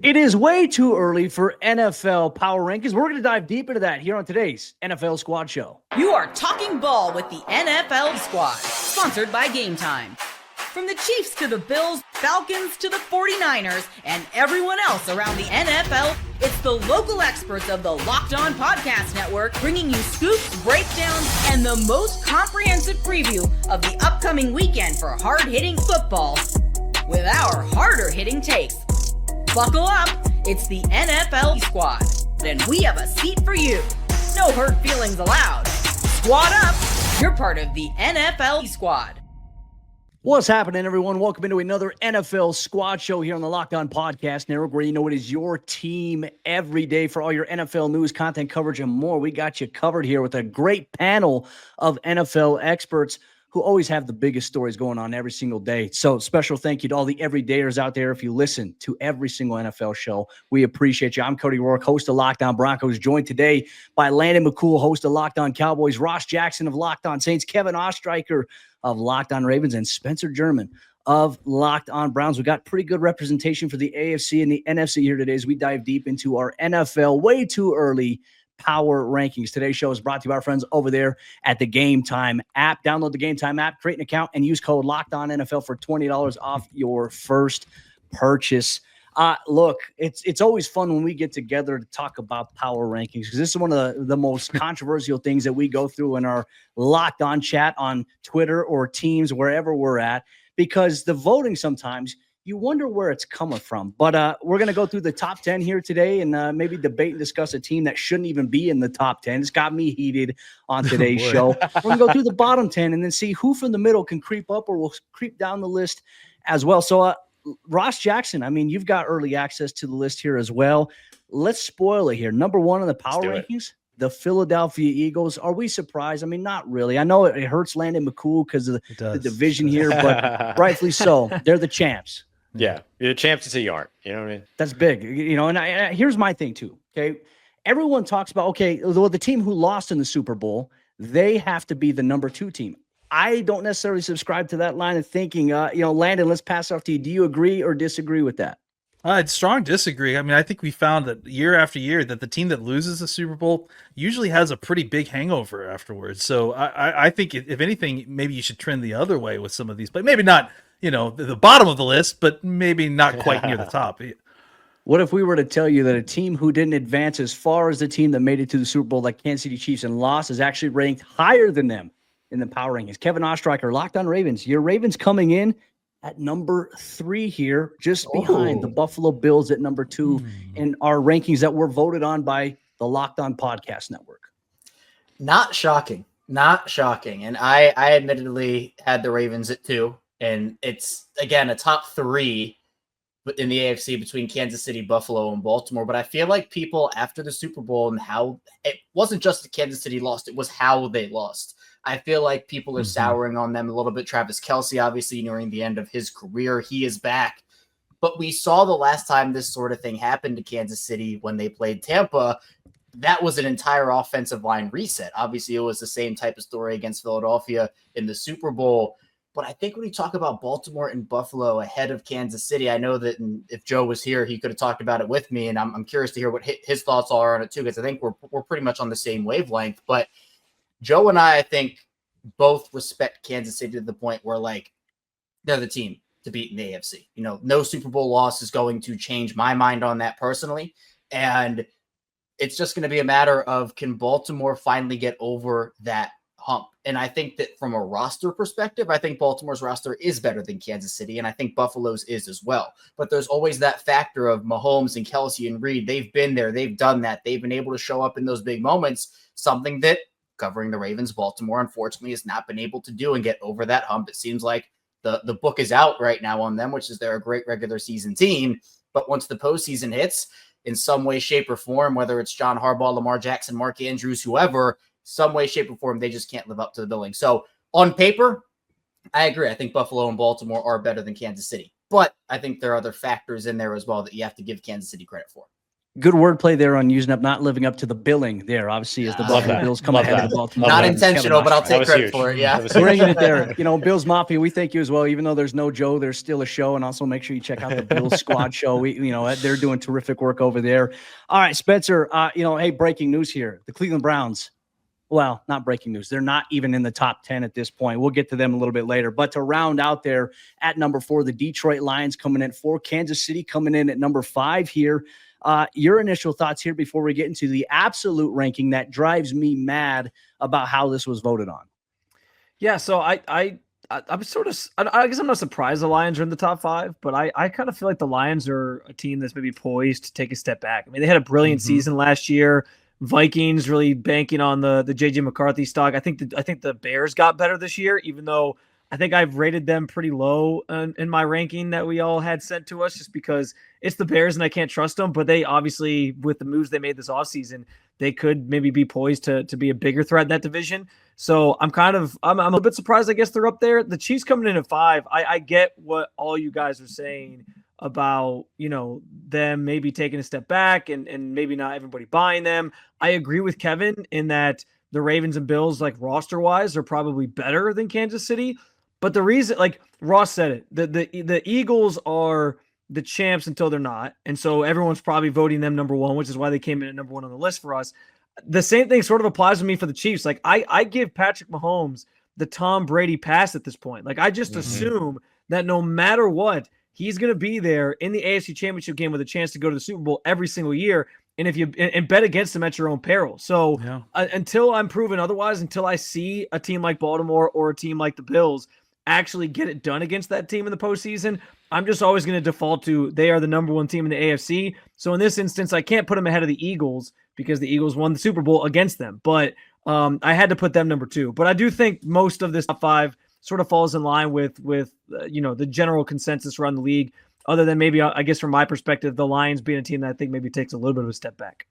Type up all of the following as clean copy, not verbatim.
It is way too early for NFL Power Rankings. We're going to dive deep into that here on today's NFL Squad Show. You are talking ball with the NFL Squad, sponsored by Gametime. From the Chiefs to the Bills, Falcons to the 49ers, and everyone else around the NFL, it's the local experts of the Locked On Podcast Network bringing you scoops, breakdowns, and the most comprehensive preview of the upcoming weekend for hard-hitting football with our harder-hitting takes. Buckle up, it's the NFL Squad, and we have a seat for you. No hurt feelings allowed. Squad up, you're part of the NFL Squad. What's happening, everyone? Welcome into another NFL Squad Show here on the Locked On Podcast Network, where you know it is your team every day for all your NFL news, content coverage, and more. We got you covered here with a great panel of NFL experts who always have the biggest stories going on every single day. So special thank you to all the everydayers out there. If you listen to every single NFL show, we appreciate you. I'm Cody Rourke, host of Locked On Broncos, joined today by Landon McCool, host of Locked On Cowboys, Ross Jackson of Locked On Saints, Kevin Ostreicher of Locked On Ravens, and Spencer German of Locked On Browns. We got pretty good representation for the AFC and the NFC here today as we dive deep into our NFL way too early Power Rankings. Today's show is brought to you by our friends over there at the Gametime app. Download the Gametime app, create an account, and use code LOCKEDONNFL for $20 off your first purchase. Look, it's always fun when we get together to talk about Power Rankings, because this is one of the most controversial things that we go through in our Locked On chat on Twitter or Teams, wherever we're at, because the voting sometimes – you wonder where it's coming from. But we're going to go through the top 10 here today and maybe debate and discuss a team that shouldn't even be in the top 10. It's got me heated on today's show. We're going to go through the bottom 10 and then see who from the middle can creep up or will creep down the list as well. So Ross Jackson, I mean, you've got early access to the list here as well. Let's spoil it here. Number one on the power rankings, the Philadelphia Eagles. Are we surprised? I mean, not really. I know it hurts Landon McCool because of the division here, but rightfully so. They're the champs. Yeah, you're the champs until you aren't. You know what I mean? That's big. You know, and here's my thing too. Okay, everyone talks about the team who lost in the Super Bowl, they have to be the number 2 team. I don't necessarily subscribe to that line of thinking. Landon, let's pass it off to you. Do you agree or disagree with that? I'd strong disagree. I mean, I think we found that year after year that the team that loses the Super Bowl usually has a pretty big hangover afterwards. So I think if anything, maybe you should trend the other way with some of these, but maybe not. The bottom of the list, but maybe not quite near the top. What if we were to tell you that a team who didn't advance as far as the team that made it to the Super Bowl, like Kansas City Chiefs, and lost, is actually ranked higher than them in the power rankings? Kevin Ostreicher, Locked On Ravens. Your Ravens coming in at number 3 here, just behind the Buffalo Bills at number 2 in our rankings that were voted on by the Locked On Podcast Network. Not shocking. And I admittedly had the Ravens at 2. And it's, again, a top 3 in the AFC between Kansas City, Buffalo, and Baltimore. But I feel like people after the Super Bowl and how it wasn't just the Kansas City lost, it was how they lost. I feel like people are souring on them a little bit. Travis Kelce, obviously, nearing the end of his career, he is back. But we saw the last time this sort of thing happened to Kansas City when they played Tampa. That was an entire offensive line reset. Obviously, it was the same type of story against Philadelphia in the Super Bowl. But I think when you talk about Baltimore and Buffalo ahead of Kansas City, I know that if Joe was here, he could have talked about it with me. And I'm curious to hear what his thoughts are on it too, because I think we're pretty much on the same wavelength. But Joe and I think, both respect Kansas City to the point where, like, they're the team to beat in the AFC. No Super Bowl loss is going to change my mind on that personally. And it's just going to be a matter of, can Baltimore finally get over that hump? And I think that from a roster perspective, I think Baltimore's roster is better than Kansas City, and I think Buffalo's is as well. But there's always that factor of Mahomes and Kelce and Reed. They've been there. They've done that. They've been able to show up in those big moments, something that covering the Ravens, Baltimore, unfortunately, has not been able to do and get over that hump. It seems like the book is out right now on them, which is they're a great regular season team. But once the postseason hits, in some way, shape, or form, whether it's John Harbaugh, Lamar Jackson, Mark Andrews, whoever, some way, shape, or form, they just can't live up to the billing. So on paper, I agree. I think Buffalo and Baltimore are better than Kansas City. But I think there are other factors in there as well that you have to give Kansas City credit for. Good wordplay there on using up, not living up to the billing there. Obviously, as the Love Buffalo that. Bills come Love ahead that. of the Baltimore Not Ravens. intentional, but I'll That take was credit huge. for it. Yeah. That was huge. Bringing it there. Bills Mafia, we thank you as well. Even though there's no Joe, there's still a show. And also make sure you check out the Bills Squad show. They're doing terrific work over there. All right, Spencer, hey, breaking news here. The Cleveland Browns, well, not breaking news. They're not even in the top 10 at this point. We'll get to them a little bit later. But to round out there at number 4, the Detroit Lions coming in at 4, Kansas City coming in at number 5 here. Your initial thoughts here before we get into the absolute ranking that drives me mad about how this was voted on. Yeah, so I'm sort of, I guess I'm not surprised the Lions are in the top 5, but I kind of feel like the Lions are a team that's maybe poised to take a step back. I mean, they had a brilliant season last year. Vikings really banking on the JJ McCarthy stock. I think the Bears got better this year, even though I think I've rated them pretty low in my ranking that we all had sent to us, just because it's the Bears and I can't trust them. But they obviously, with the moves they made this offseason, they could maybe be poised to be a bigger threat in that division. So I'm a bit surprised. I guess they're up there. The Chiefs coming in at 5. I get what all you guys are saying about, them maybe taking a step back and maybe not everybody buying them. I agree with Kevin in that the Ravens and Bills, like roster wise, are probably better than Kansas City. But the reason, like Ross said it, the Eagles are the champs until they're not. And so everyone's probably voting them number 1, which is why they came in at number 1 on the list for us. The same thing sort of applies to me for the Chiefs. Like I give Patrick Mahomes the Tom Brady pass at this point. Like I just assume that no matter what, he's going to be there in the AFC Championship game with a chance to go to the Super Bowl every single year. And if you bet against him at your own peril. So until I'm proven otherwise, until I see a team like Baltimore or a team like the Bills actually get it done against that team in the postseason, I'm just always going to default to they are the number 1 team in the AFC. So in this instance, I can't put them ahead of the Eagles because the Eagles won the Super Bowl against them. But I had to put them number 2. But I do think most of this top 5 sort of falls in line with the general consensus around the league, other than maybe, I guess from my perspective, the Lions being a team that I think maybe takes a little bit of a step back.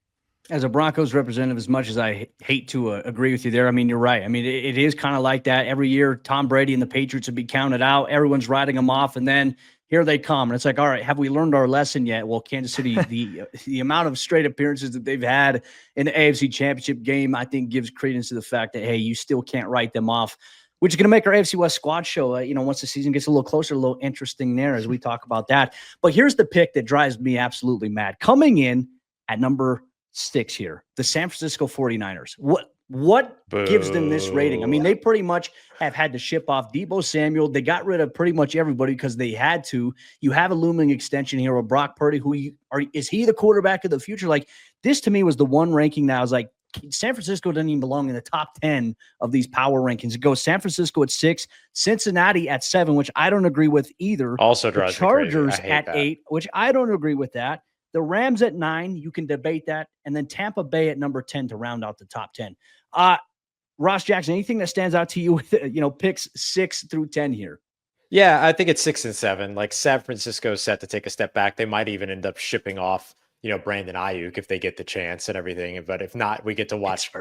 As a Broncos representative, as much as I hate to agree with you there, I mean, you're right. I mean, it is kind of like that. Every year, Tom Brady and the Patriots would be counted out. Everyone's writing them off, and then here they come. And it's like, all right, have we learned our lesson yet? Well, Kansas City, the amount of straight appearances that they've had in the AFC Championship game, I think gives credence to the fact that, hey, you still can't write them off, which is going to make our AFC West squad show, once the season gets a little closer, a little interesting there as we talk about that. But here's the pick that drives me absolutely mad. Coming in at number 6 here, the San Francisco 49ers. What gives them this rating? I mean, they pretty much have had to ship off Deebo Samuel. They got rid of pretty much everybody because they had to. You have a looming extension here with Brock Purdy, is he the quarterback of the future? Like, this to me was the one ranking that I was like, San Francisco doesn't even belong in the top 10 of these power rankings. It goes San Francisco at 6, Cincinnati at 7, which I don't agree with either. Also the drives Chargers me crazy. at 8, which I don't agree with that. The Rams at 9, you can debate that. And then Tampa Bay at number 10 to round out the top 10. Ross Jackson, anything that stands out to you with, picks 6 through 10 here? Yeah, I think it's 6 and 7. Like San Francisco is set to take a step back. They might even end up shipping off, Brandon Ayuk if they get the chance and everything. But if not, we get to watch,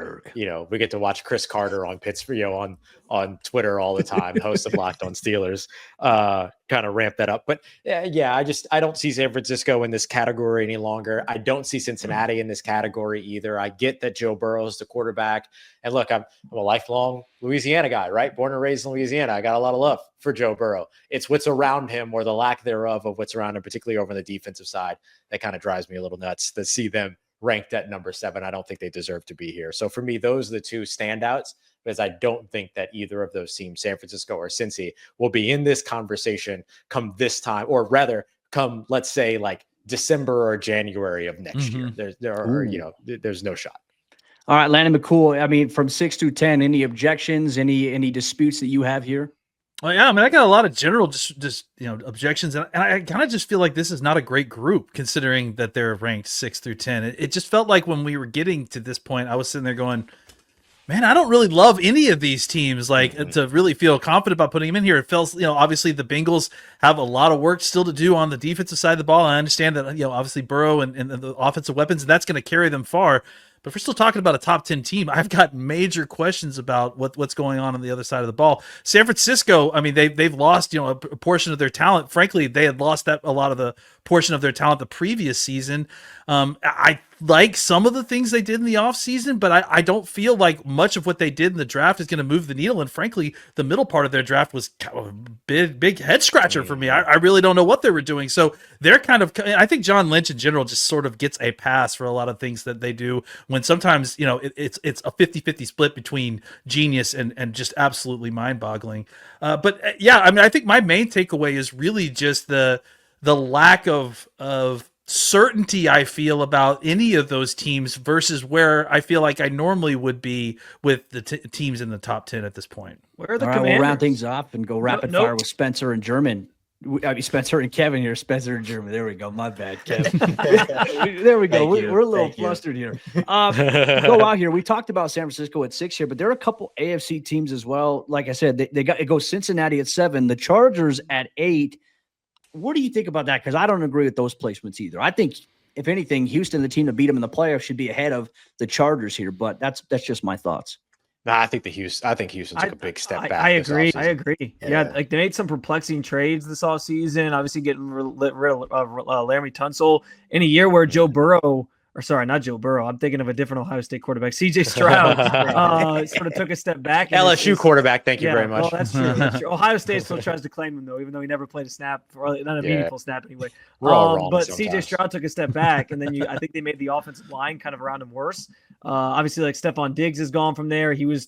Chris Carter on Pittsburgh, on Twitter all the time, host of Locked On Steelers, kind of ramp that up. But yeah, I don't see San Francisco in this category any longer. I don't see Cincinnati in this category either. I get that Joe Burrow is the quarterback. And look, I'm a lifelong Louisiana guy, right? Born and raised in Louisiana. I got a lot of love for Joe Burrow. It's what's around him, or the lack thereof of what's around him, particularly over on the defensive side, that kind of drives me a little nuts to see them ranked at number 7. I don't think they deserve to be here. So for me, those are the 2 standouts, because I don't think that either of those teams, San Francisco or Cincy, will be in this conversation come this time, or rather come, let's say, like December or January of next year. There's no shot. All right, Landon McCool, I mean, from 6 through 10, any objections, any disputes that you have here? Well, yeah, I mean, I got a lot of general objections, and I kind of just feel like this is not a great group, considering that they're ranked 6 through 10. It just felt like when we were getting to this point, I was sitting there going, man, I don't really love any of these teams, to really feel confident about putting them in here. It feels, obviously the Bengals have a lot of work still to do on the defensive side of the ball. I understand that, obviously Burrow and the offensive weapons, and that's going to carry them far. But if we're still talking about a top 10 team, I've got major questions about what's going on the other side of the ball. San Francisco, I mean, they've lost, a portion of their talent. Frankly, they had lost a lot of the portion of their talent the previous season. I like some of the things they did in the offseason, but I don't feel like much of what they did in the draft is going to move the needle. And frankly, the middle part of their draft was kind of a big head scratcher for me. I really don't know what they were doing. So they're I think John Lynch in general just sort of gets a pass for a lot of things that they do, when sometimes, it's a 50-50 split between genius and just absolutely mind boggling. But yeah, I mean, I think my main takeaway is really just the lack of certainty I feel about any of those teams versus where I feel like I normally would be with the teams in the top 10 at this point. Where are the All right, Commanders? we'll round things up and go rapid fire with Spencer and German. Spencer and Kevin here. Spencer and German. There we go. My bad, Kevin. There we go. We're a little flustered here. Go out here. We talked about San Francisco at 6 here, but there are a couple AFC teams as well. Like I said, they got it goes Cincinnati at 7, the Chargers at 8. What do you think about that? Because I don't agree with those placements either. I think, if anything, Houston, the team to beat them in the playoffs, should be ahead of the Chargers here. But that's just my thoughts. Nah, I think Houston took a big step back. I agree. Yeah, like they made some perplexing trades this offseason. Obviously, getting rid of Laramie Tunsil in a year where Joe Burrow. Or sorry, not Joe Burrow. I'm thinking of a different Ohio State quarterback. CJ Stroud sort of took a step back. LSU quarterback, thank you very much. Well, that's true. That's true. Ohio State still tries to claim him, though, even though he never played a snap, or not a meaningful snap anyway. We're all wrong but sometimes. CJ Stroud took a step back, and then I think they made the offensive line kind of around him worse. Obviously, like Stephon Diggs is gone from there. He was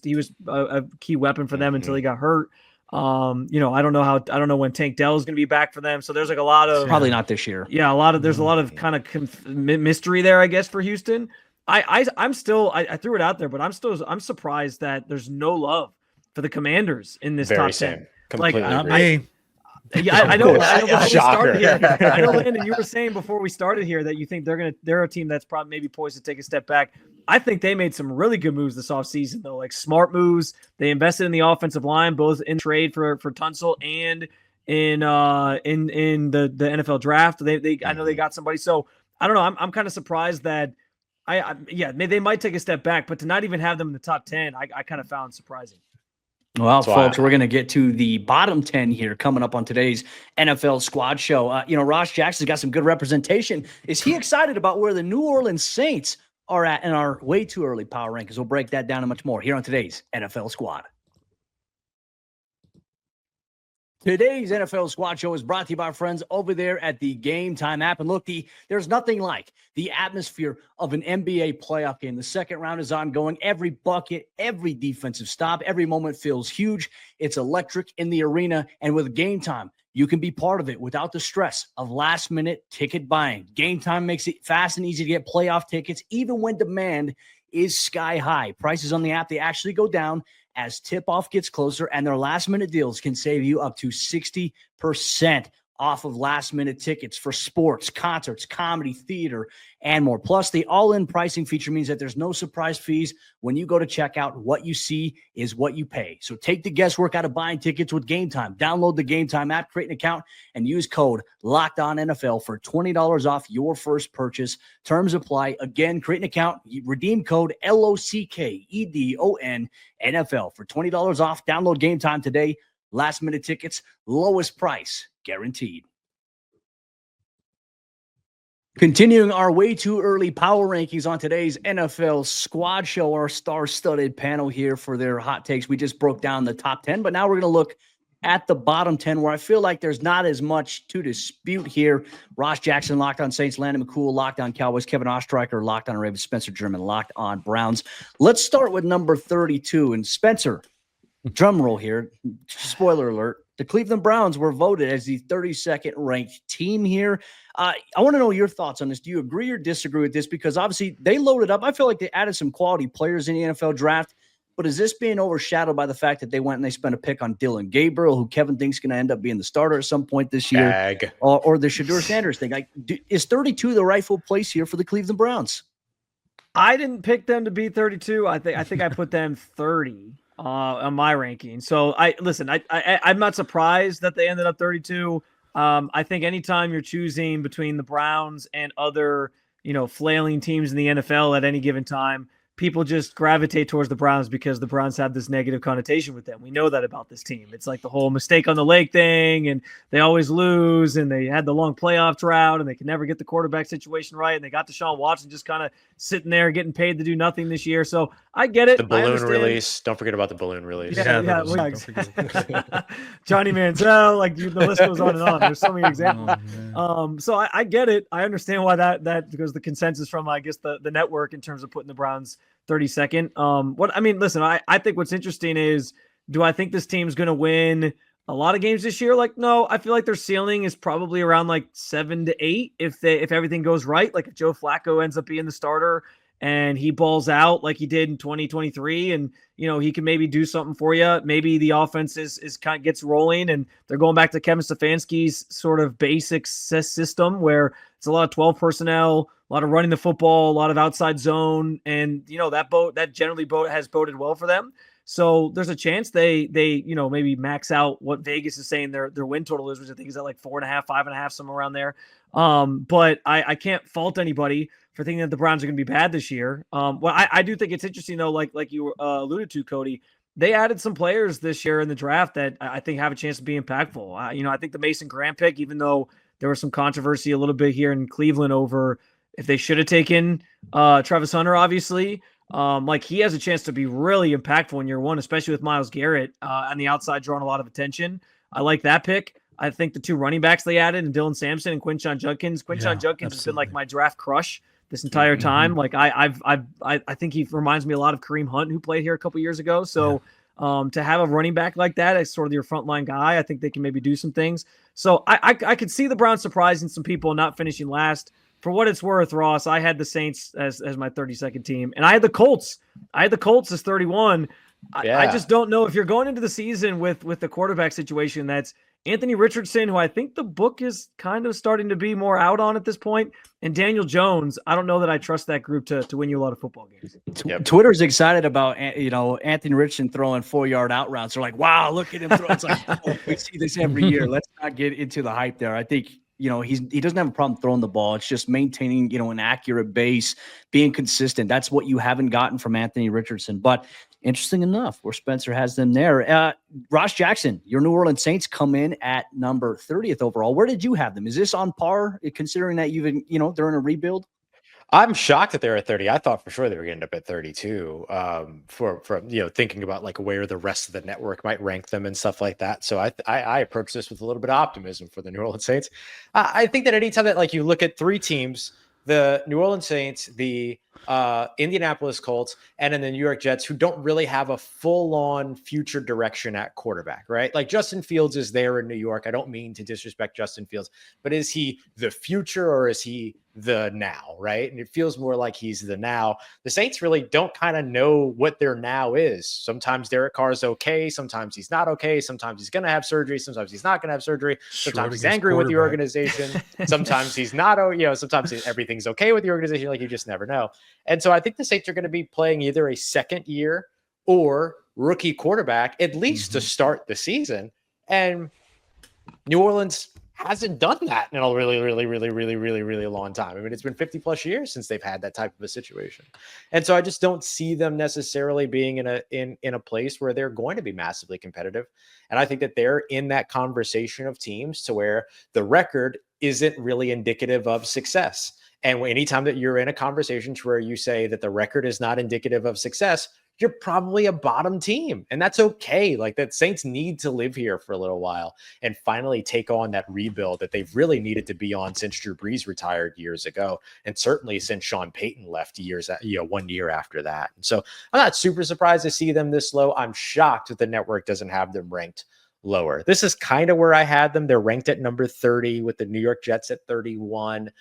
a key weapon for them until he got hurt. I don't know when Tank Dell is going to be back for them. So there's like a lot of probably not this year. Yeah, there's a lot of kind of mystery there, I guess, for Houston. I'm still threw it out there, but I'm surprised that there's no love for the Commanders in this top 10. Completely agree. I know. I know, Landon, you were saying before we started here that you think they're a team that's probably maybe poised to take a step back. I think they made some really good moves this offseason, though, like smart moves. They invested in the offensive line, both in trade for Tunsil and in the NFL draft. I know they got somebody. So I don't know. I'm kind of surprised that they might take a step back, but to not even have them in the top 10, I kind of found surprising. Well, folks, we're going to get to the bottom 10 here coming up on today's NFL Squad Show. Ross Jackson's got some good representation. Is he excited about where the New Orleans Saints are at in our way too early power rankings? We'll break that down and much more here on today's NFL Squad. Today's NFL Squad Show is brought to you by our friends over there at the Gametime app. And look, there's nothing like the atmosphere of an NBA playoff game. The second round is ongoing. Every bucket, every defensive stop, every moment feels huge. It's electric in the arena. And with Gametime, you can be part of it without the stress of last-minute ticket buying. Gametime makes it fast and easy to get playoff tickets, even when demand is sky high. Prices on the app, they actually go down as tip-off gets closer, and their last-minute deals can save you up to 60% off of last-minute tickets for sports, concerts, comedy, theater, and more. Plus, the all-in pricing feature means that there's no surprise fees when you go to checkout. What you see is what you pay. So take the guesswork out of buying tickets with Gametime. Download the Gametime app, create an account, and use code LOCKEDONNFL for $20 off your first purchase. Terms apply. Again, create an account, redeem code LOCKEDON NFL for $20 off. Download Gametime today. Last-minute tickets, lowest price guaranteed. Continuing our way too early power rankings on today's NFL Squad Show, our star-studded panel here for their hot takes. We just broke down the top 10, but now we're going to look at the bottom 10 where I feel like there's not as much to dispute here. Ross Jackson, Locked on Saints. Landon McCool, Locked on Cowboys. Kevin Ostreicher, Locked on Ravens. Spencer German, Locked on Browns. Let's start with number 32. And Spencer, drum roll here. Spoiler alert. The Cleveland Browns were voted as the 32nd ranked team here. I want to know your thoughts on this. Do you agree or disagree with this? Because obviously they loaded up. I feel like they added some quality players in the NFL draft. But is this being overshadowed by the fact that they went and they spent a pick on Dylan Gabriel, who Kevin thinks is going to end up being the starter at some point this year? Or the Shedeur Sanders thing? Is 32 the rightful place here for the Cleveland Browns? I didn't pick them to be 32. I think I put them 30. On my ranking. So I'm not surprised that they ended up 32. I think anytime you're choosing between the Browns and other, flailing teams in the NFL at any given time, people just gravitate towards the Browns because the Browns have this negative connotation with them. We know that about this team. It's like the whole mistake on the lake thing, and they always lose, and they had the long playoff drought, and they can never get the quarterback situation right, and they got Deshaun Watson just kind of sitting there getting paid to do nothing this year. So I get it. The balloon release. Don't forget about the balloon release. Yeah. Johnny Manziel, like the list goes on and on. There's so many examples. So I get it. I understand why that because the consensus from, I guess, the network in terms of putting the Browns 32nd. Listen, I think what's interesting is, do I think this team's going to win a lot of games this year? Like, no, I feel like their ceiling is probably around like 7 to 8 if everything goes right. Like if Joe Flacco ends up being the starter and he balls out like he did in 2023, and he can maybe do something for you. Maybe the offense is kind of gets rolling, and they're going back to Kevin Stefanski's sort of basic system where it's a lot of 12 personnel, a lot of running the football, a lot of outside zone, and that generally has boded well for them. So there's a chance they maybe max out what Vegas is saying their win total is, which I think is at like 4.5, 5.5, somewhere around there. But I can't fault anybody for thinking that the Browns are going to be bad this year. I do think it's interesting though, like you alluded to, Cody. They added some players this year in the draft that I think have a chance to be impactful. I think the Mason Graham pick, even though there was some controversy a little bit here in Cleveland over if they should have taken Travis Hunter, obviously. He has a chance to be really impactful in year one, especially with Myles Garrett on the outside drawing a lot of attention. I like that pick. I think the two running backs they added, and Dylan Sampson and Quinshon Judkins. Judkins has been like my draft crush this entire time. Like I think he reminds me a lot of Kareem Hunt, who played here a couple years ago. So to have a running back like that as sort of your frontline guy, I think they can maybe do some things. So I could see the Browns surprising some people and not finishing last. For what it's worth, Ross, I had the Saints as my 32nd team, and I had the Colts. As 31. I just don't know if you're going into the season with the quarterback situation. That's Anthony Richardson, who I think the book is kind of starting to be more out on at this point, and Daniel Jones. I don't know that I trust that group to win you a lot of football games. Twitter's excited about Anthony Richardson throwing 4-yard out routes. They're like, wow, look at him throw. It's like, we see this every year. Let's not get into the hype there. I think he doesn't have a problem throwing the ball. It's just maintaining, an accurate base, being consistent. That's what you haven't gotten from Anthony Richardson. But interesting enough, where Spencer has them there. Ross Jackson, your New Orleans Saints come in at number 30th overall. Where did you have them? Is this on par, considering that they're in a rebuild? I'm shocked that they're at 30. I thought for sure they were going to end up at 32 for thinking about like where the rest of the network might rank them and stuff like that. So I approach this with a little bit of optimism for the New Orleans Saints. I think that anytime that like you look at three teams, the New Orleans Saints, the Indianapolis Colts, and then the New York Jets, who don't really have a full-on future direction at quarterback, right? Like Justin Fields is there in New York. I don't mean to disrespect Justin Fields, but is he the future or is he the now, right? And it feels more like he's the now. The Saints really don't kind of know what their now is. Sometimes Derek Carr's okay. Sometimes he's not okay. Sometimes he's going to have surgery. Sometimes he's not going to have surgery. Sometimes he's angry with the organization. Sometimes he's not, sometimes everything's okay with the organization. Like you just never know. And so I think the Saints are going to be playing either a second year or rookie quarterback, at least to start the season. And New Orleans hasn't done that in a really, really, really, really, really, really long time. I mean, it's been 50 plus years since they've had that type of a situation. And so I just don't see them necessarily being in a place where they're going to be massively competitive. And I think that they're in that conversation of teams to where the record isn't really indicative of success. And anytime that you're in a conversation to where you say that the record is not indicative of success, you're probably a bottom team. And that's okay. Like that Saints need to live here for a little while and finally take on that rebuild that they've really needed to be on since Drew Brees retired years ago. And certainly since Sean Payton left 1 year after that. And so I'm not super surprised to see them this low. I'm shocked that the network doesn't have them ranked lower. This is kind of where I had them. They're ranked at number 30 with the New York Jets at 31.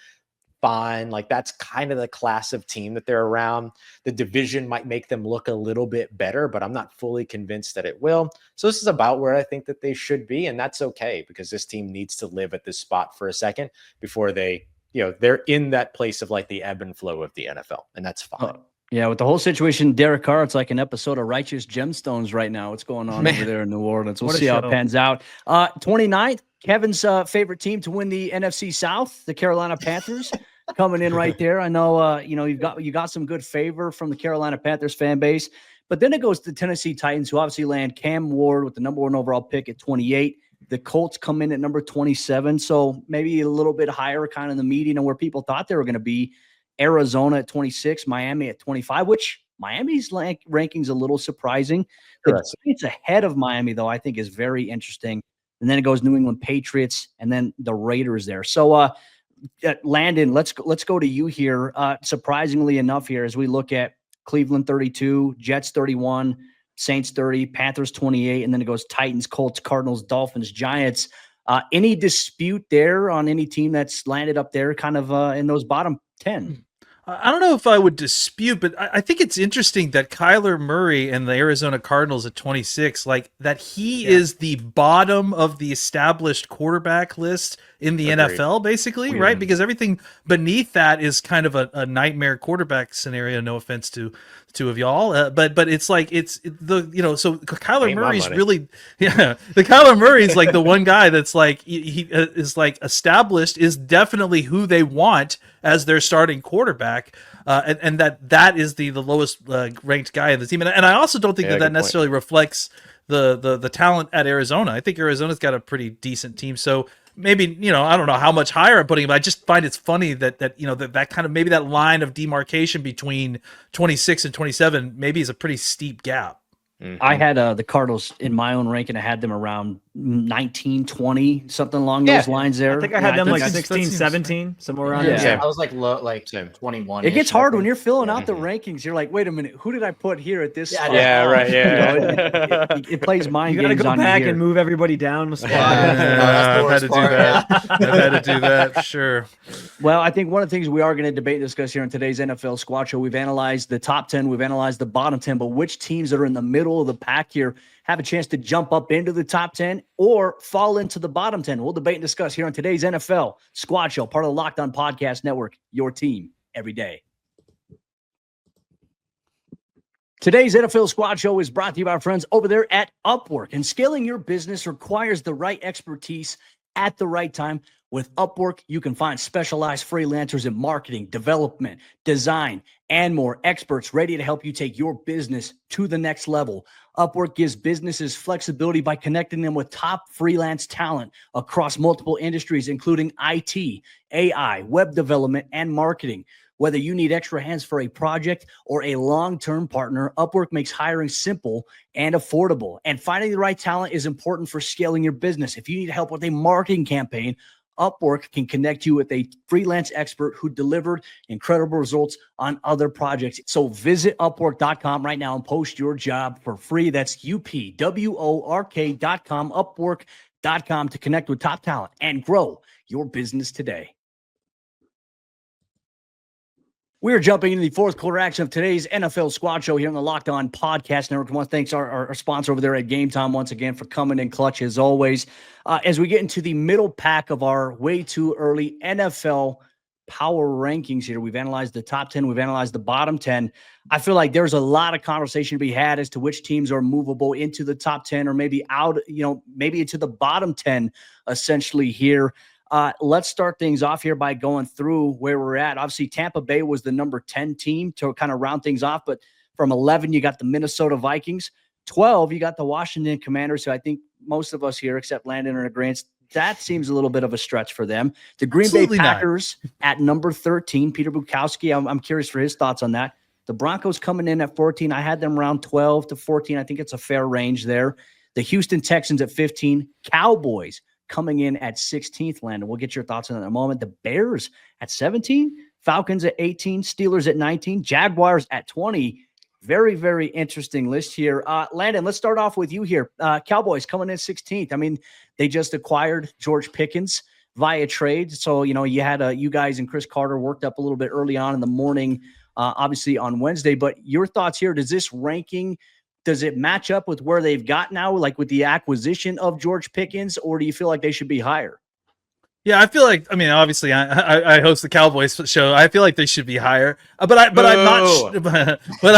Fine. Like that's kind of the class of team that they're around. The division might make them look a little bit better, but I'm not fully convinced that it will. So this is about where I think that they should be. And that's okay because this team needs to live at this spot for a second before they're in that place of like the ebb and flow of the NFL. And that's fine. Yeah, with the whole situation, Derek Carr, it's like an episode of Righteous Gemstones right now. What's going on over there in New Orleans? We'll see how it pans out. 29th, Kevin's favorite team to win the NFC South, the Carolina Panthers. coming in right there. I know, you got some good favor from the Carolina Panthers fan base, but then it goes to the Tennessee Titans, who obviously land Cam Ward with the number 1 overall pick at 28. The Colts come in at number 27, so maybe a little bit higher, kind of in the median of where people thought they were going to be. Arizona at 26, Miami at 25, which Miami's ranking's a little surprising. The Giants ahead of Miami, though, I think is very interesting. And then it goes New England Patriots, and then the Raiders there. So, Landon, let's go to you here. Surprisingly enough, here as we look at Cleveland 32, Jets 31, Saints 30, Panthers 28, and then it goes Titans, Colts, Cardinals, Dolphins, Giants. Any dispute there on any team that's landed up there, kind of in those bottom 10? I don't know if I would dispute, but I think it's interesting that Kyler Murray and the Arizona Cardinals at 26, like that he is the bottom of the established quarterback list in the NFL, basically, right? Because everything beneath that is kind of a nightmare quarterback scenario. No offense to the two of y'all, but it's like so Kyler Murray's really the Kyler Murray's like the one guy that's like he is like established, is definitely who they want as their starting quarterback, and that is the lowest ranked guy in the team, and I also don't think that necessarily reflects the talent at Arizona. I think Arizona's got a pretty decent team, so maybe, I don't know how much higher I'm putting him, but I just find it's funny that that kind of, maybe that line of demarcation between 26 and 27 maybe is a pretty steep gap. Mm-hmm. I had the Cardinals in my own ranking. I had them around 19, 20, something along those lines there. I think I had them like 16, 17, somewhere around there. Yeah, I was like low, like 21. It gets hard when you're filling out the rankings. You're like, wait a minute, who did I put here at this spot? It plays mind games. You got to go back and move everybody down. I've had to do that. I've had to do that, sure. Well, I think one of the things we are going to debate and discuss here in today's NFL Squad Show, we've analyzed the top 10, we've analyzed the bottom 10, but which teams that are in the middle of the pack here have a chance to jump up into the top 10 or fall into the bottom 10. We'll debate and discuss here on today's NFL Squad Show, part of the Locked On Podcast Network, your team every day. Today's NFL Squad Show is brought to you by our friends over there at Upwork. And scaling your business requires the right expertise at the right time. With Upwork, you can find specialized freelancers in marketing, development, design, and more, experts ready to help you take your business to the next level. Upwork gives businesses flexibility by connecting them with top freelance talent across multiple industries, including IT, AI, web development, and marketing. Whether you need extra hands for a project or a long-term partner, Upwork makes hiring simple and affordable. And finding the right talent is important for scaling your business. If you need help with a marketing campaign, Upwork can connect you with a freelance expert who delivered incredible results on other projects. So visit Upwork.com right now and post your job for free. That's UPWORK.com, Upwork.com, to connect with top talent and grow your business today. We're jumping into the fourth quarter action of today's NFL Squad Show here on the Locked On Podcast Network. I want to thank our sponsor over there at Gametime once again for coming in clutch as always. As we get into the middle pack of our way too early NFL power rankings here, we've analyzed the top 10, we've analyzed the bottom 10. I feel like there's a lot of conversation to be had as to which teams are movable into the top 10 or maybe out, maybe into the bottom 10 essentially here. Let's start things off here by going through where we're at. Obviously, Tampa Bay was the number 10 team to kind of round things off. But from 11, you got the Minnesota Vikings. 12, you got the Washington Commanders, who I think most of us here, except Landon, are in agreement. That seems a little bit of a stretch for them. The Green Bay Packers at number 13. Peter Bukowski, I'm curious for his thoughts on that. The Broncos coming in at 14. I had them around 12 to 14. I think it's a fair range there. The Houston Texans at 15. Cowboys coming in at 16th, Landon. We'll get your thoughts on that in a moment. The Bears at 17, Falcons at 18, Steelers at 19, Jaguars at 20. Very, very interesting list here. Landon, let's start off with you here. Cowboys coming in 16th. I mean, they just acquired George Pickens via trade. So, you had you guys and Chris Carter worked up a little bit early on in the morning, obviously on Wednesday. But your thoughts here, does this ranking, does it match up with where they've got now, like with the acquisition of George Pickens, or do you feel like they should be higher? Yeah, I feel like, I mean, obviously I host the Cowboys show. I feel like they should be higher, but I'm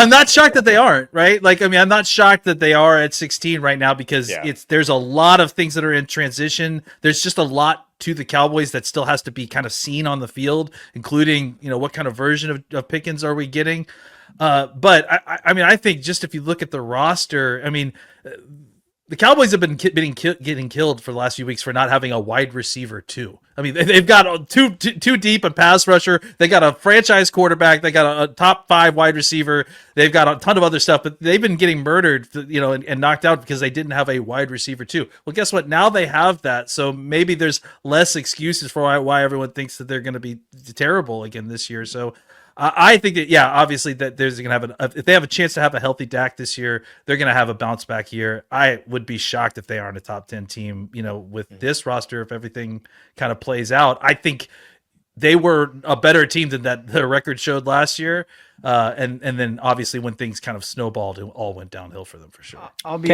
not shocked that they aren't, right? Like, I mean, I'm not shocked that they are at 16 right now because there's a lot of things that are in transition. There's just a lot to the Cowboys that still has to be kind of seen on the field, including, what kind of version of Pickens are we getting? But I mean, I think just if you look at the roster, I mean, the Cowboys have been getting killed for the last few weeks for not having a wide receiver too. I mean, they've got too deep a pass rusher. They got a franchise quarterback. They got a top 5 wide receiver. They've got a ton of other stuff, but they've been getting murdered, and knocked out because they didn't have a wide receiver too. Well, guess what? Now they have that, so maybe there's less excuses for why everyone thinks that they're going to be terrible again this year. So. I think that, obviously that there's going to have if they have a chance to have a healthy Dak this year, they're going to have a bounce back year. I would be shocked if they aren't a top 10 team, with this roster, if everything kind of plays out. I think they were a better team than that the record showed last year. And then obviously when things kind of snowballed, it all went downhill for them for sure. I'll be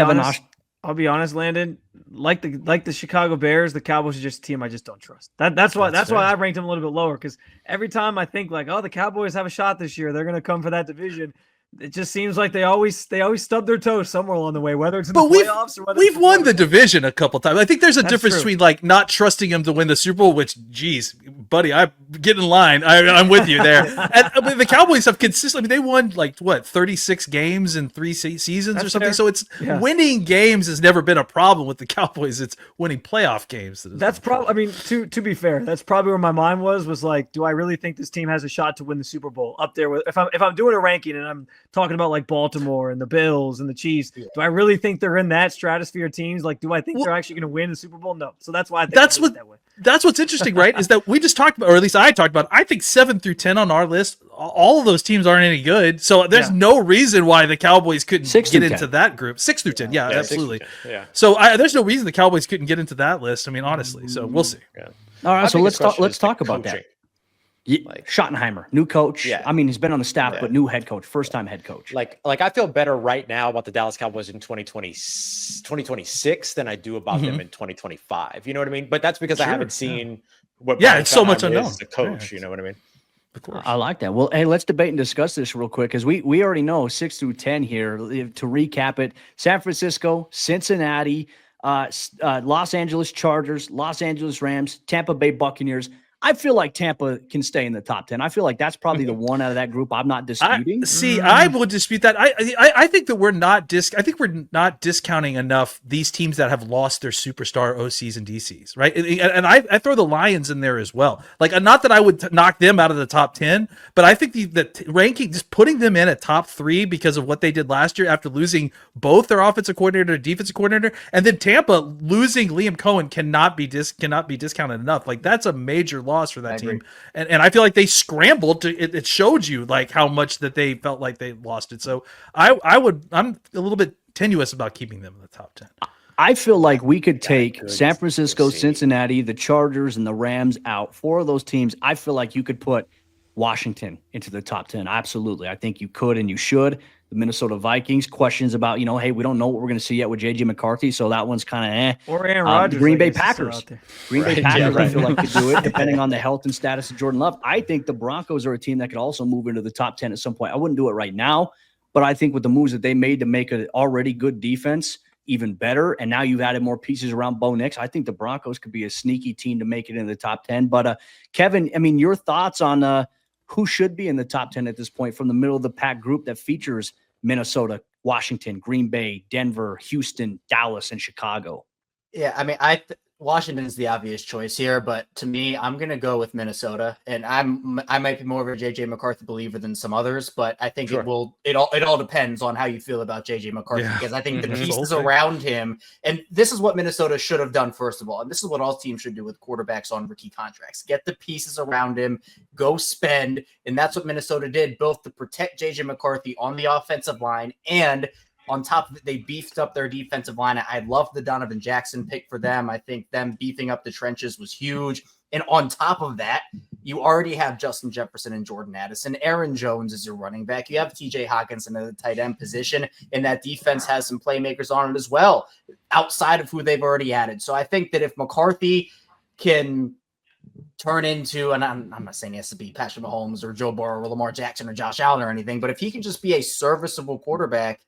honest, Landon. Like the Chicago Bears, the Cowboys are just a team I just don't trust. That's why I ranked them a little bit lower, because every time I think like, oh, the Cowboys have a shot this year, they're going to come for that division. It just seems like they always stub their toes somewhere along the way, whether it's in the playoffs or whether we've won the division a couple times. I think there's a difference between like not trusting them to win the Super Bowl, which, geez, buddy, I get in line. I'm with you there. And I mean, the Cowboys have consistently, they won like 36 games in 3 seasons or something. Fair. So winning games has never been a problem with the Cowboys. It's winning playoff games. That's probably, I mean, to be fair, that's probably where my mind was like, do I really think this team has a shot to win the Super Bowl? Up there with, if I'm doing a ranking and I'm talking about like Baltimore and the Bills and the Chiefs, do I really think they're in that stratosphere of teams? Like, do I think they're actually going to win the Super Bowl? No. So that's why I think that way. That's what's interesting, right? Is that we just talked about, or at least I talked about, I think 7 through 10 on our list, all of those teams aren't any good. So there's no reason why the Cowboys couldn't get into that group. 6 through 10. Yeah, absolutely. So there's no reason the Cowboys couldn't get into that list. I mean, honestly, so we'll see. Yeah. All right. So let's talk about that. Schottenheimer, new coach. Yeah. I mean, he's been on the staff, but new head coach, first-time head coach. Like I feel better right now about the Dallas Cowboys in 2026 than I do about them in 2025. You know what I mean? But that's because I haven't seen what. It's so much unknown. As a coach, you know what I mean? Of course. I like that. Well, hey, let's debate and discuss this real quick, because we already know 6 through 10 here. To recap it: San Francisco, Cincinnati, Los Angeles Chargers, Los Angeles Rams, Tampa Bay Buccaneers. I feel like Tampa can stay in the top 10. I feel like that's probably the one out of that group I'm not disputing. I would dispute that. I think that we're not discounting enough these teams that have lost their superstar OCs and DCs, right? And I throw the Lions in there as well. Like, not that I would knock them out of the top 10, but I think the ranking, just putting them in at top 3 because of what they did last year after losing both their offensive coordinator and defensive coordinator, and then Tampa losing Liam Cohen cannot be discounted enough. Like, that's a major loss for that team. And I feel like they scrambled to it showed you like how much that they felt like they lost it. So I'm a little bit tenuous about keeping them in the top 10. I feel like we could take San Francisco, Cincinnati, the Chargers, and the Rams out. 4 of those teams, I feel like you could put Washington into the top 10. Absolutely. I think you could and you should. The Minnesota Vikings, questions about, hey, we don't know what we're going to see yet with J.J. McCarthy, so that one's kind of Or Aaron Rodgers. Green Bay Packers. I feel like could do it, depending on the health and status of Jordan Love. I think the Broncos are a team that could also move into the top 10 at some point. I wouldn't do it right now, but I think with the moves that they made to make an already good defense even better, and now you've added more pieces around Bo Nix, I think the Broncos could be a sneaky team to make it in the top 10. But Kevin, I mean, your thoughts on who should be in the top 10 at this point from the middle of the pack group that features Minnesota, Washington, Green Bay, Denver, Houston, Dallas, and Chicago? Yeah, I mean, Washington is the obvious choice here, but to me, I'm going to go with Minnesota, and I might be more of a JJ McCarthy believer than some others, but I think it all depends on how you feel about JJ McCarthy, because I think the pieces around him, and this is what Minnesota should have done first of all, and this is what all teams should do with quarterbacks on rookie contracts: get the pieces around him, go spend, and that's what Minnesota did, both to protect JJ McCarthy on the offensive line, and on top of it, they beefed up their defensive line. I love the Donovan Jackson pick for them. I think them beefing up the trenches was huge. And on top of that, you already have Justin Jefferson and Jordan Addison. Aaron Jones is your running back. You have TJ Hawkinson at the tight end position, and that defense has some playmakers on it as well, outside of who they've already added. So I think that if McCarthy can turn into, and I'm not saying he has to be Patrick Mahomes or Joe Burrow or Lamar Jackson or Josh Allen or anything, but if he can just be a serviceable quarterback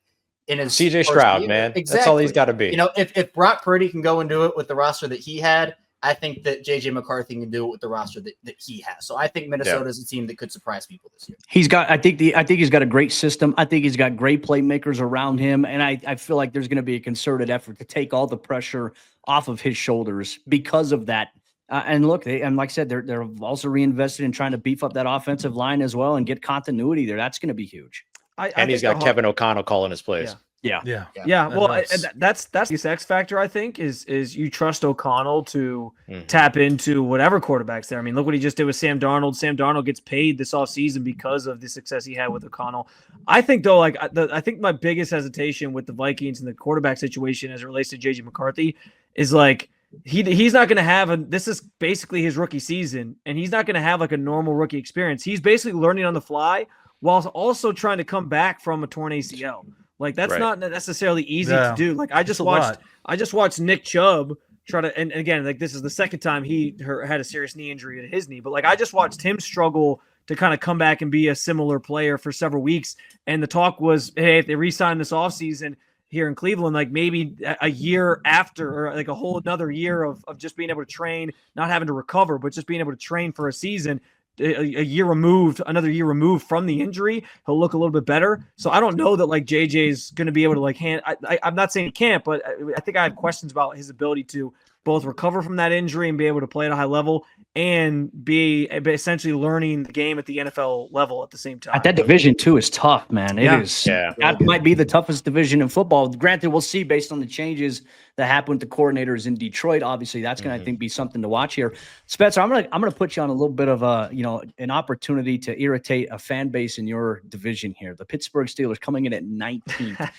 in his CJ first Stroud, year, man. exactly. That's all he's got to be. If Brock Purdy can go and do it with the roster that he had, I think that JJ McCarthy can do it with the roster that he has. So I think Minnesota is a team that could surprise people this year. I think he's got a great system. I think he's got great playmakers around him. And I feel like there's going to be a concerted effort to take all the pressure off of his shoulders because of that. And look, and like I said, they're also reinvested in trying to beef up that offensive line as well and get continuity there. That's going to be huge. And he's got Kevin O'Connell calling his plays. Yeah. Well, that's the X factor. I think is you trust O'Connell to tap into whatever quarterbacks there. I mean, look what he just did with Sam Darnold. Sam Darnold gets paid this offseason because of the success he had with O'Connell. I think though, I think my biggest hesitation with the Vikings and the quarterback situation as it relates to JJ McCarthy is like he's not going to have this is basically his rookie season, and he's not going to have like a normal rookie experience. He's basically learning on the fly while also trying to come back from a torn ACL. Like that's not necessarily easy to do. Like I just watched Nick Chubb try to, and again, like this is the second time he had a serious knee injury to his knee, but like I just watched him struggle to kind of come back and be a similar player for several weeks. And the talk was, hey, if they re-sign this offseason here in Cleveland, like maybe a year after, or like a whole another year of just being able to train, not having to recover, but just being able to train for a season, another year removed from the injury, he'll look a little bit better. So I don't know that like JJ's going to be able to like I'm not saying he can't, but I think I have questions about his ability to both recover from that injury and be able to play at a high level and be essentially learning the game at the NFL level at the same time. That division too is tough, man. It is. Yeah. That might be the toughest division in football. Granted, we'll see based on the changes that happened with the coordinators in Detroit. Obviously, that's going to, I think, be something to watch here. Spencer, I'm gonna put you on a little bit of an opportunity to irritate a fan base in your division here. The Pittsburgh Steelers coming in at 19th.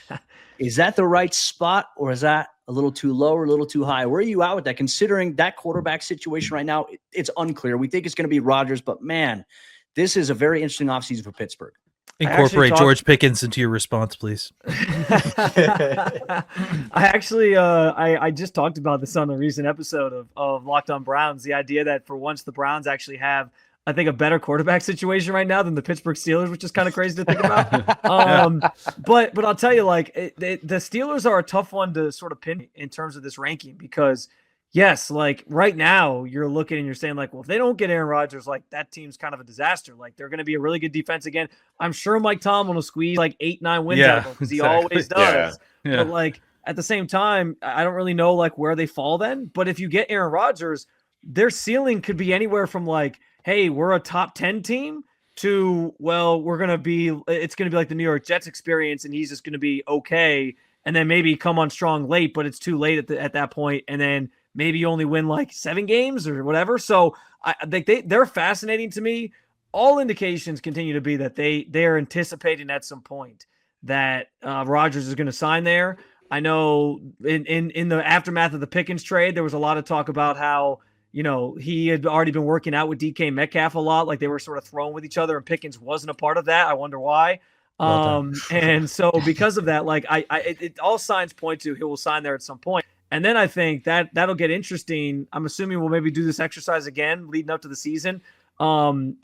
Is that the right spot, or is that a little too low or a little too high? Where are you at with that? Considering that quarterback situation right now, it's unclear. We think it's going to be Rodgers, but man, this is a very interesting offseason for Pittsburgh. Incorporate George Pickens into your response, please. I just talked about this on a recent episode of Locked On Browns. The idea that for once the Browns actually have, I think, a better quarterback situation right now than the Pittsburgh Steelers, which is kind of crazy to think about. But I'll tell you, like the Steelers are a tough one to sort of pin in terms of this ranking because, yes, like right now you're looking and you're saying like, well, if they don't get Aaron Rodgers, like that team's kind of a disaster. Like they're going to be a really good defense again. I'm sure Mike Tomlin will squeeze like 8-9 wins out of them because he always does. Yeah. But like at the same time, I don't really know like where they fall then. But if you get Aaron Rodgers, their ceiling could be anywhere from like, hey, we're a top 10 team to, well, it's going to be like the New York Jets experience and he's just going to be okay. And then maybe come on strong late, but it's too late at that point. And then maybe you only win like 7 games or whatever. So I think they're fascinating to me. All indications continue to be that they're anticipating at some point that Rodgers is going to sign there. I know in the aftermath of the Pickens trade, there was a lot of talk about how, he had already been working out with DK Metcalf a lot. Like they were sort of thrown with each other and Pickens wasn't a part of that. I wonder why. And so because of that, like it all signs point to he will sign there at some point. And then I think that'll get interesting. I'm assuming we'll maybe do this exercise again leading up to the season. And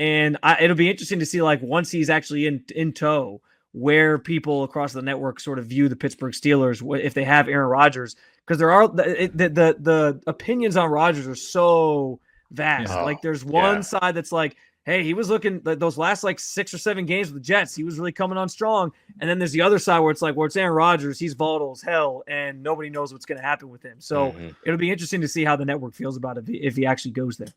it'll be interesting to see like once he's actually in tow, where people across the network sort of view the Pittsburgh Steelers if they have Aaron Rodgers. Because there are the opinions on Rodgers are so vast. Like there's one side that's like, hey, he was looking those last like 6 or 7 games with the Jets. He was really coming on strong. And then there's the other side where it's like, well, it's Aaron Rodgers. He's volatile as hell, and nobody knows what's going to happen with him. So it'll be interesting to see how the network feels about it if he actually goes there.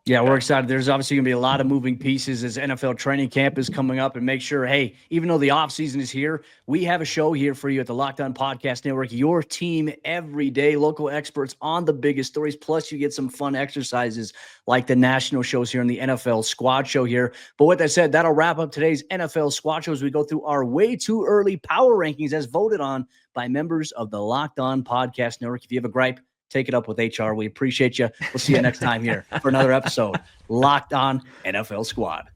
Yeah, we're excited. There's obviously going to be a lot of moving pieces as NFL training camp is coming up, and make sure, hey, even though the offseason is here, we have a show here for you at the Locked On Podcast Network, your team every day, local experts on the biggest stories, plus you get some fun exercises like the national shows here in the NFL Squad Show here. But with that said, that'll wrap up today's NFL Squad Show as we go through our way too early power rankings as voted on by members of the Locked On Podcast Network. If you have a gripe, take it up with HR. We appreciate you. We'll see you next time here for another episode. Locked On NFL Squad.